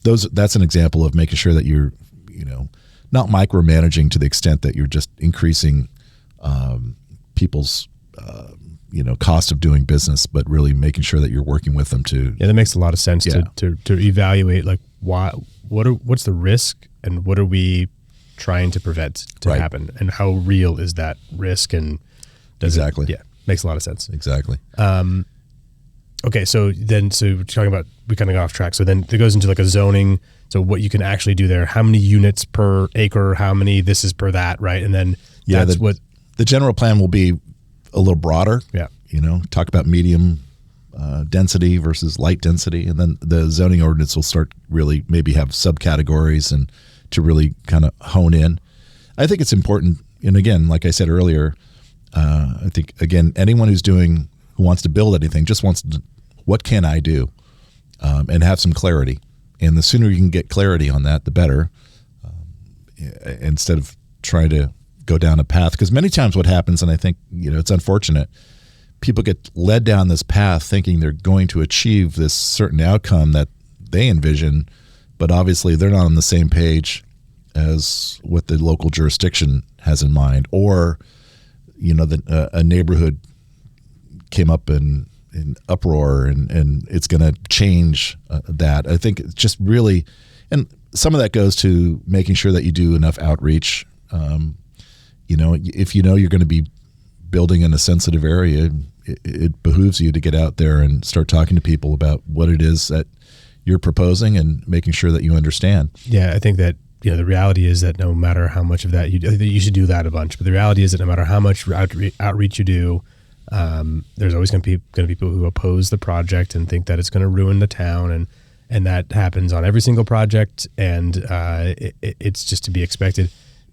that's an example of making sure that you're, not micromanaging to the extent that you're just increasing people's, cost of doing business, but really making sure that you're working with them to. Yeah, that makes a lot of sense to evaluate what's the risk and what are we trying to prevent to happen, and how real is that risk, and makes a lot of sense. Exactly. Okay, so talking about, we kind of got off track. So then it goes into like a zoning. So what you can actually do there, how many units per acre, how many this is per that, right? And then the general plan will be a little broader. Yeah. Talk about medium density versus light density. And then the zoning ordinance will start really maybe have subcategories and to really kind of hone in. I think it's important. And again, like I said earlier, I think, again, anyone who wants to build anything just wants to, what can I do? And have some clarity. And the sooner you can get clarity on that, the better, instead of trying to go down a path. Because many times what happens, and I think, it's unfortunate, people get led down this path thinking they're going to achieve this certain outcome that they envision, but obviously they're not on the same page as what the local jurisdiction has in mind. Or, a neighborhood came up in uproar and it's going to change that. I think it's just really, and some of that goes to making sure that you do enough outreach. If you're going to be building in a sensitive area, it behooves you to get out there and start talking to people about what it is that you're proposing and making sure that you understand. Yeah, I think that the reality is that no matter how much of that you should do that a bunch, but the reality is that no matter how much outreach you do, there's always going to be people who oppose the project and think that it's going to ruin the town, and that happens on every single project, and it's just to be expected.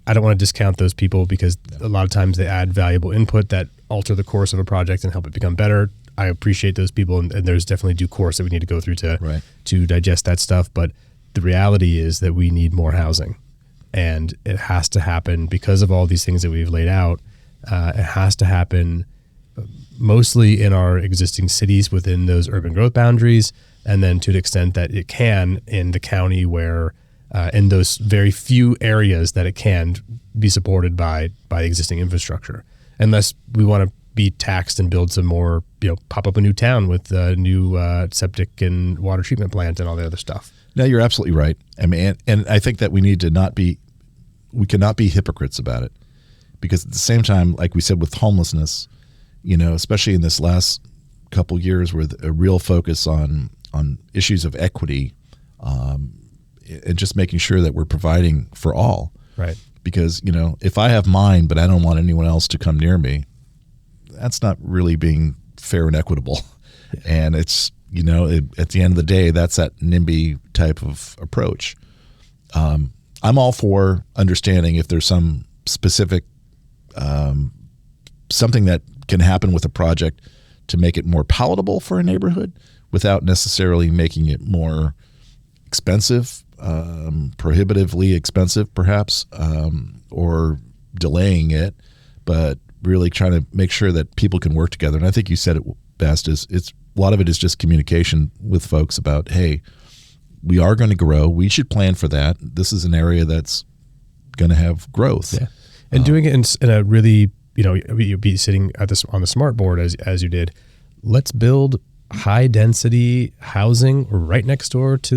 I don't want to discount those people because a lot of times they add valuable input that alter the course of a project and help it become better. I appreciate those people, and there's definitely due course that we need to go through to digest that stuff. But the reality is that we need more housing, and it has to happen because of all these things that we've laid out. It has to happen mostly in our existing cities within those urban growth boundaries, and then to the extent that it can in the county where in those very few areas that it can be supported by existing infrastructure. Unless we want to be taxed and build some more, pop up a new town with a new septic and water treatment plant and all the other stuff. No, you're absolutely right. I mean, and I think that we cannot be hypocrites about it, because at the same time, like we said with homelessness, especially in this last couple years with a real focus on issues of equity, and just making sure that we're providing for all. Right. Because, if I have mine, but I don't want anyone else to come near me, that's not really being fair and equitable. Yeah. And it's, at the end of the day, that's that NIMBY type of approach. I'm all for understanding if there's some specific, something that can happen with a project to make it more palatable for a neighborhood without necessarily making it more expensive, prohibitively expensive perhaps, or delaying it, but really trying to make sure that people can work together. And I think you said it best, is a lot of it is just communication with folks about, hey, we are going to grow. We should plan for that. This is an area that's going to have growth. Yeah. And doing it in a really, you'd be sitting on the smart board as you did. Let's build high density housing right next door to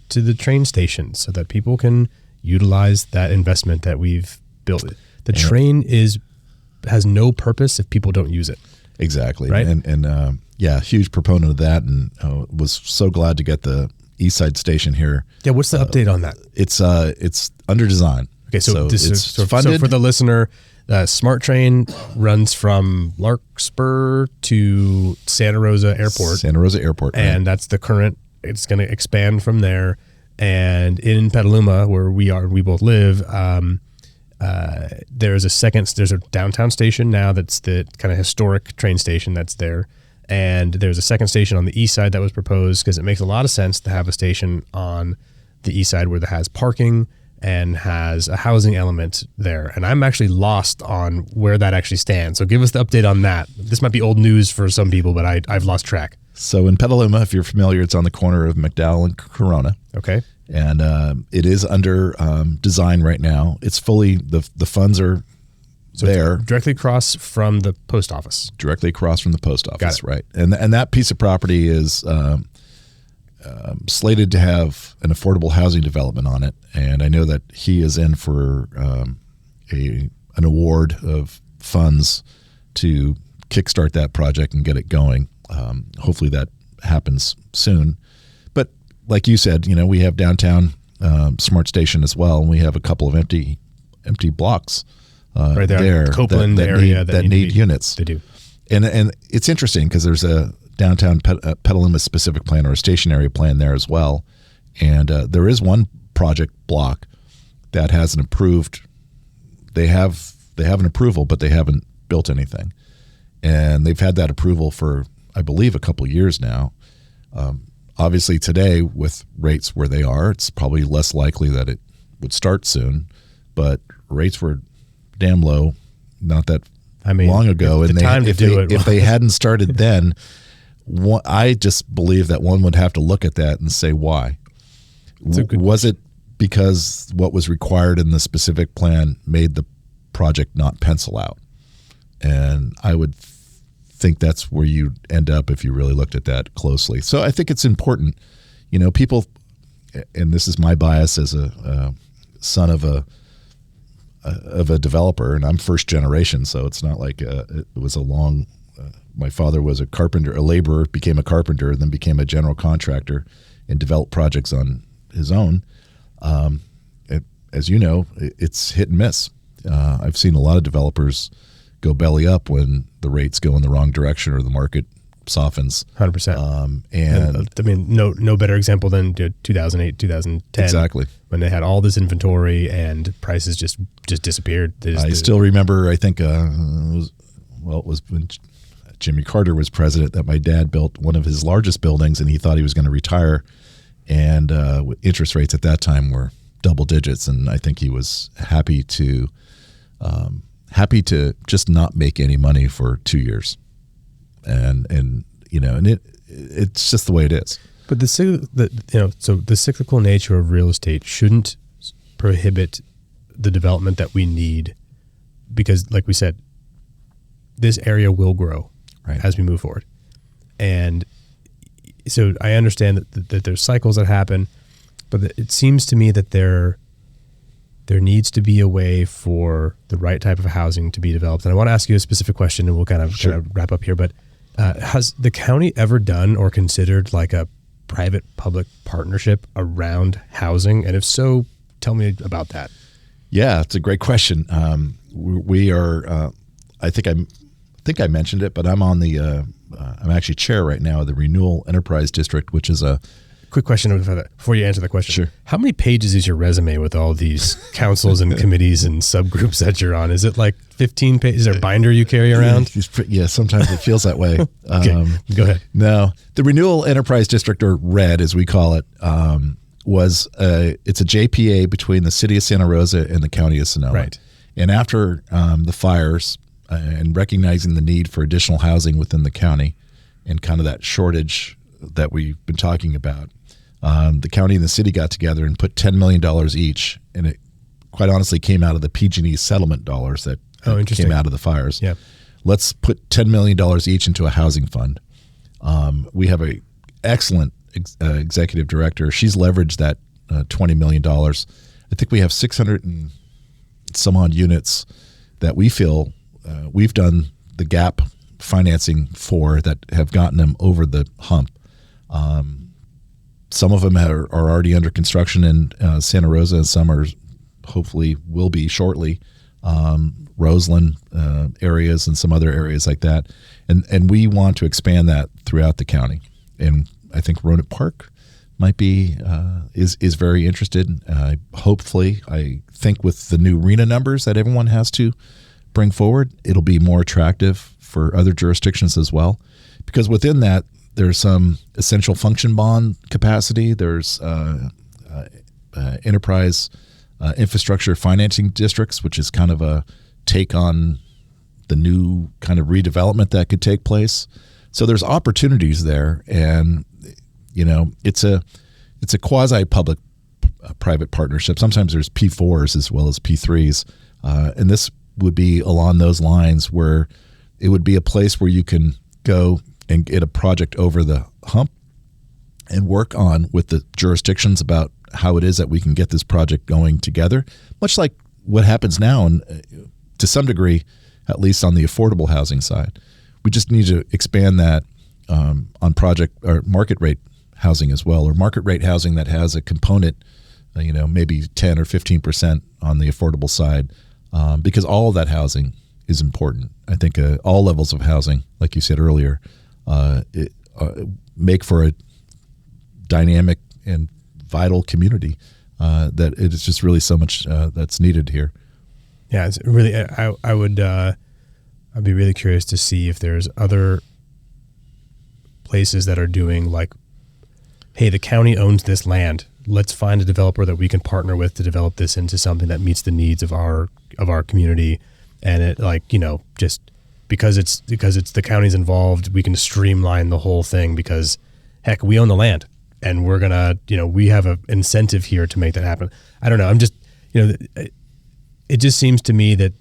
the train station so that people can utilize that investment that we've built. The train has no purpose if people don't use it. Exactly. Right. And huge proponent of that, and was so glad to get the East Side Station here. Yeah. What's the update on that? It's under design. Okay. So this is funded. So for the listener, Smart Train runs from Larkspur to Santa Rosa Airport. And that's the current. It's going to expand from there. And in Petaluma, where we both live, there's a downtown station now that's the kind of historic train station that's there. And there's a second station on the east side that was proposed because it makes a lot of sense to have a station on the east side where it has parking and has a housing element there. And I'm actually lost on where that actually stands. So give us the update on that. This might be old news for some people, but I've lost track. So in Petaluma, if you're familiar, it's on the corner of McDowell and Corona. Okay. And it is under design right now. It's fully, the funds are there. Directly across from the post office. Directly across from the post office, Got it. Right. And that piece of property is slated to have an affordable housing development on it. And I know that he is in for an award of funds to kickstart that project and get it going. Hopefully that happens soon. But like you said, we have downtown Smart Station as well, and we have a couple of empty blocks right there, Copeland area that need units. They do. And it's interesting because there's a downtown Petaluma specific plan or a stationary plan there as well. And there is one project block that has an approved. They have an approval, but they haven't built anything. And they've had that approval for, I believe, a couple of years now. Obviously, today, with rates where they are, it's probably less likely that it would start soon. But rates were damn low not that long ago. And if they hadn't started then, I just believe that one would have to look at that and say, why? Was it because what was required in the specific plan made the project not pencil out? And I would think that's where you end up if you really looked at that closely. So I think it's important, people, and this is my bias as a son of a developer, and I'm first generation, so it's not like it was a long. My father was a carpenter, a laborer, became a carpenter, then became a general contractor, and developed projects on his own. As you know, it's hit and miss. I've seen a lot of developers go belly up when the rates go in the wrong direction or the market softens. 100%. And no better example than 2008, 2010. Exactly. When they had all this inventory and prices just disappeared. I still remember, I think, it was when Jimmy Carter was president that my dad built one of his largest buildings and he thought he was going to retire. And interest rates at that time were double digits. And I think he was happy to just not make any money for 2 years. And it's just the way it is. But so the cyclical nature of real estate shouldn't prohibit the development that we need, because like we said, this area will grow as we move forward. And so I understand that there's cycles that happen, but it seems to me that there needs to be a way for the right type of housing to be developed. And I want to ask you a specific question, and we'll kind of wrap up here. But has the county ever done or considered like a private-public partnership around housing? And if so, tell me about that. Yeah, it's a great question. We are. I think I mentioned it, but I'm on the. I'm actually chair right now of the Renewal Enterprise District, which is a. Quick question before you answer the question. Sure. How many pages is your resume with all these councils and committees and subgroups that you're on? Is it like 15 pages? Is there a binder you carry around? Yeah, sometimes it feels that way. Okay, go ahead. No, the Renewal Enterprise District, or RED as we call it, it's a JPA between the city of Santa Rosa and the county of Sonoma. Right. And after the fires and recognizing the need for additional housing within the county and kind of that shortage that we've been talking about, the county and the city got together and put $10 million each, and it quite honestly came out of the PG&E settlement dollars that came out of the fires. Yeah. Let's put $10 million each into a housing fund. We have a excellent executive director. She's leveraged that $20 million. I think we have 600 and some odd units that we feel we've done the gap financing for that have gotten them over the hump. Some of them are already under construction in Santa Rosa, and some are hopefully will be shortly. Roseland areas and some other areas like that, and we want to expand that throughout the county. And I think Roanoke Park might be is very interested. Hopefully, I think with the new RENA numbers that everyone has to bring forward, it'll be more attractive for other jurisdictions as well, because within that, there's some essential function bond capacity. There's enterprise infrastructure financing districts, which is kind of a take on the new kind of redevelopment that could take place. So there's opportunities there, and it's a quasi public private partnership. Sometimes there's P4s as well as P3s, and this would be along those lines where it would be a place where you can go and get a project over the hump and work on with the jurisdictions about how it is that we can get this project going together, much like what happens now, and to some degree, at least on the affordable housing side. We just need to expand that on project or market rate housing as well, or market rate housing that has a component, maybe 10 or 15% on the affordable side, because all of that housing is important. I think all levels of housing, like you said earlier, make for a dynamic and vital community that it is just really so much that's needed here. Yeah, it's really. I'd be really curious to see if there's other places that are doing like, hey, the county owns this land. Let's find a developer that we can partner with to develop this into something that meets the needs of our community. And it just because it's the county's involved, we can streamline the whole thing because heck, we own the land and we're gonna, we have an incentive here to make that happen. I don't know. I'm just, it just seems to me that,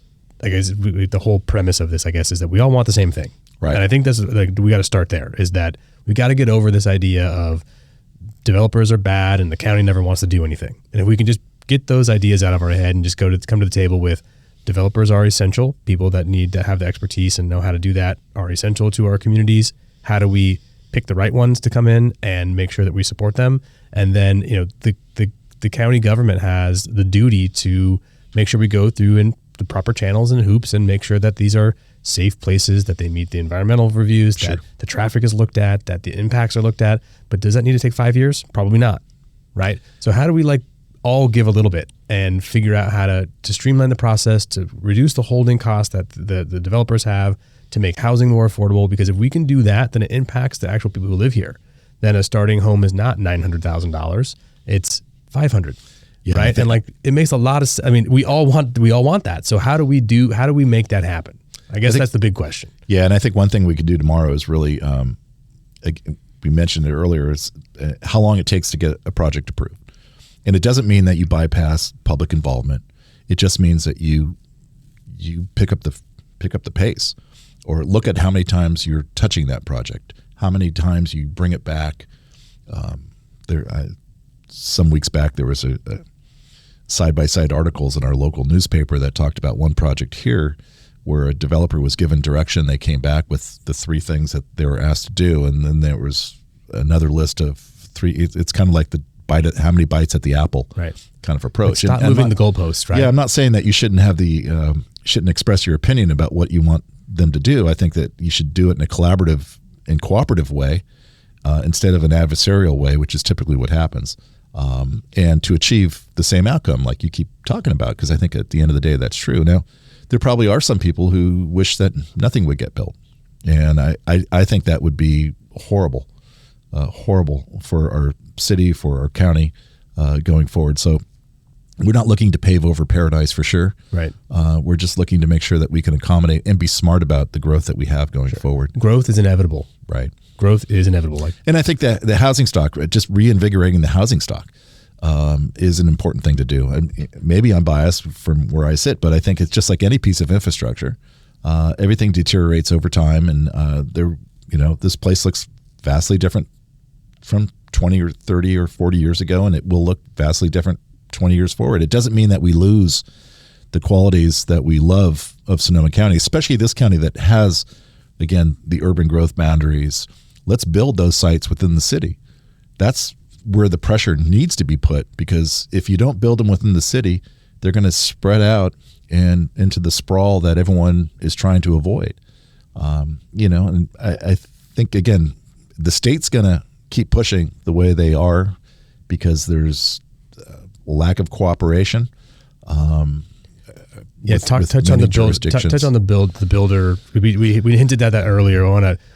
I guess the whole premise of this, I guess, is that we all want the same thing. Right. And I think that's we got to start there, is that we got to get over this idea of developers are bad and the county never wants to do anything. And if we can just get those ideas out of our head and just come to the table with developers are essential, people that need to have the expertise and know how to do that are essential to our communities. How do we pick the right ones to come in and make sure that we support them? And then, the county government has the duty to make sure we go through in the proper channels and hoops and make sure that these are safe places, that they meet the environmental reviews, Sure. that the traffic is looked at, that the impacts are looked at. But does that need to take 5 years? Probably not, right? So how do we all give a little bit and figure out how to streamline the process, to reduce the holding cost that the developers have, to make housing more affordable? Because if we can do that, then it impacts the actual people who live here. Then a starting home is not $900,000; it's $500,000. Yeah, right. And it makes a lot of sense. I mean, we all want that. So how do we make that happen? I guess that's the big question. Yeah. And I think one thing we could do tomorrow is really, we mentioned it earlier, is how long it takes to get a project approved. And it doesn't mean that you bypass public involvement. It just means that you pick up the pace, or look at how many times you're touching that project, how many times you bring it back. Some weeks back, there was a side-by-side articles in our local newspaper that talked about one project here where a developer was given direction. They came back with the 3 things that they were asked to do, and then there was another list of It's kind of like the how many bites at the apple, right? Kind of approach. It's not moving the goalpost, right? Yeah, I'm not saying that you shouldn't have shouldn't express your opinion about what you want them to do. I think that you should do it in a collaborative and cooperative way instead of an adversarial way, which is typically what happens. And to achieve the same outcome, like you keep talking about, because I think at the end of the day, that's true. Now, there probably are some people who wish that nothing would get built, and I think that would be horrible for our city, for our county going forward. So we're not looking to pave over paradise for sure. Right. We're just looking to make sure that we can accommodate and be smart about the growth that we have going forward. Growth is inevitable. Right. Growth is inevitable. And I think that the housing stock, just reinvigorating the housing stock is an important thing to do. And maybe I'm biased from where I sit, but I think it's just like any piece of infrastructure. Everything deteriorates over time, and this place looks vastly different from 20 or 30 or 40 years ago, and it will look vastly different 20 years forward. It doesn't mean that we lose the qualities that we love of Sonoma County, especially this county that has, again, the urban growth boundaries. Let's build those sites within the city. That's where the pressure needs to be put, because if you don't build them within the city, they're going to spread out and into the sprawl that everyone is trying to avoid. And I think, again, the state's going to keep pushing the way they are because there's lack of cooperation. Touch on the build. Touch on the builder. We hinted at that earlier.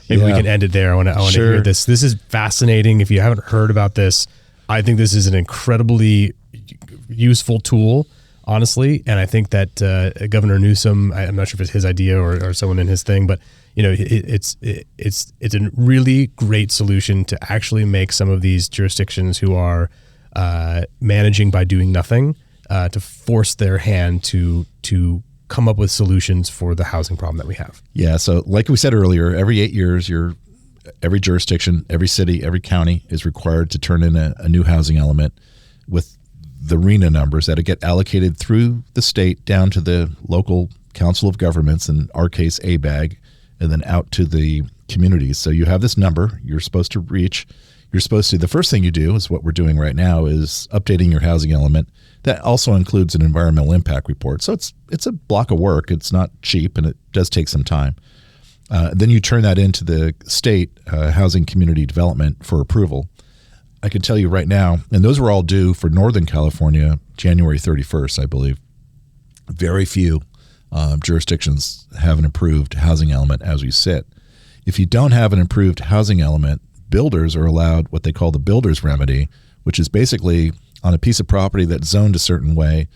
We can end it there. I want to hear this. This is fascinating. If you haven't heard about this, I think this is an incredibly useful tool, honestly. And I think that Governor Newsom, I'm not sure if it's his idea or someone in his thing, but it's a really great solution to actually make some of these jurisdictions who are managing by doing nothing to force their hand to come up with solutions for the housing problem that we have. Yeah. So like we said earlier, every 8 years, every jurisdiction, every city, every county is required to turn in a new housing element with the RENA numbers that get allocated through the state down to the local council of governments, in our case, ABAG, and then out to the communities. So you have this number you're supposed to reach. The first thing you do is what we're doing right now is updating your housing element. That also includes an environmental impact report. So it's a block of work. It's not cheap, and it does take some time. Then you turn that into the state housing community development for approval. I can tell you right now, and those were all due for Northern California, January 31st, I believe. Very few jurisdictions have an approved housing element as we sit. If you don't have an approved housing element, builders are allowed what they call the builder's remedy, which is basically on a piece of property that's zoned a certain way,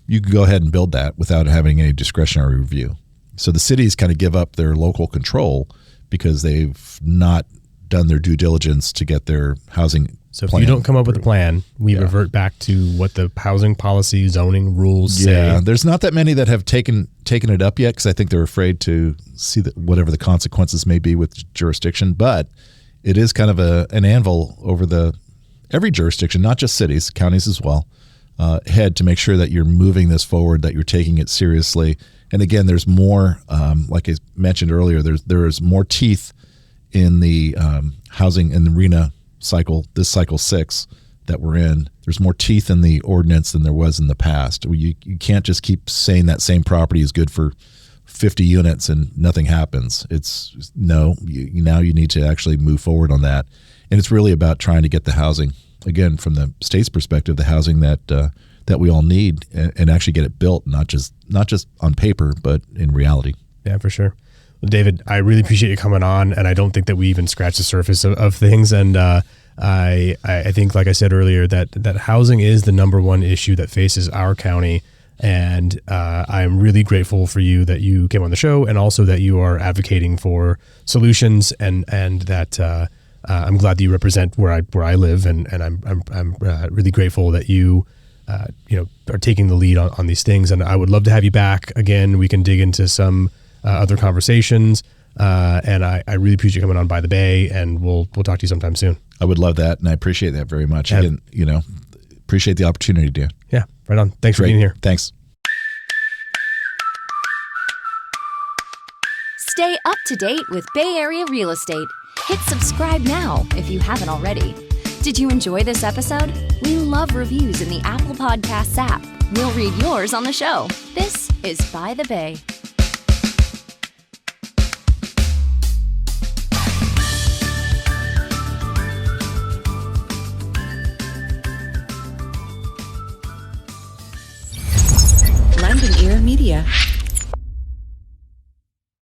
you can go ahead and build that without having any discretionary review. So the cities kind of give up their local control because they've not done their due diligence to get their housing So if you don't come up with a plan, we revert back to what the housing policy zoning rules say. Yeah, there's not that many that have taken it up yet because I think they're afraid to see whatever the consequences may be with jurisdiction. But it is kind of an anvil over every jurisdiction, not just cities, counties as well, head to make sure that you're moving this forward, that you're taking it seriously. And again, there's more, like I mentioned earlier, there is more teeth in the housing in the RENA cycle, this cycle 6 that we're in. There's more teeth in the ordinance than there was in the past. You can't just keep saying that same property is good for 50 units and nothing happens. Now you need to actually move forward on that. And it's really about trying to get the housing, again, from the state's perspective, the housing that we all need, and actually get it built, not just on paper, but in reality. Yeah, for sure. Well, David, I really appreciate you coming on, and I don't think that we even scratched the surface of things. And I think, like I said earlier, that housing is the number one issue that faces our county. And I'm really grateful for you that you came on the show, and also that you are advocating for solutions, and that I'm glad that you represent where I live, and I'm really grateful that you are taking the lead on these things. And I would love to have you back again. We can dig into some other conversations, and I really appreciate you coming on By the Bay, and we'll talk to you sometime soon. I would love that, and I appreciate that very much. And appreciate the opportunity, Dan. Yeah, right on. Thanks for being here. Thanks. Stay up to date with Bay Area real estate. Hit subscribe now if you haven't already. Did you enjoy this episode? We love reviews in the Apple Podcasts app. We'll read yours on the show. This is By the Bay. Lend an Ear Media.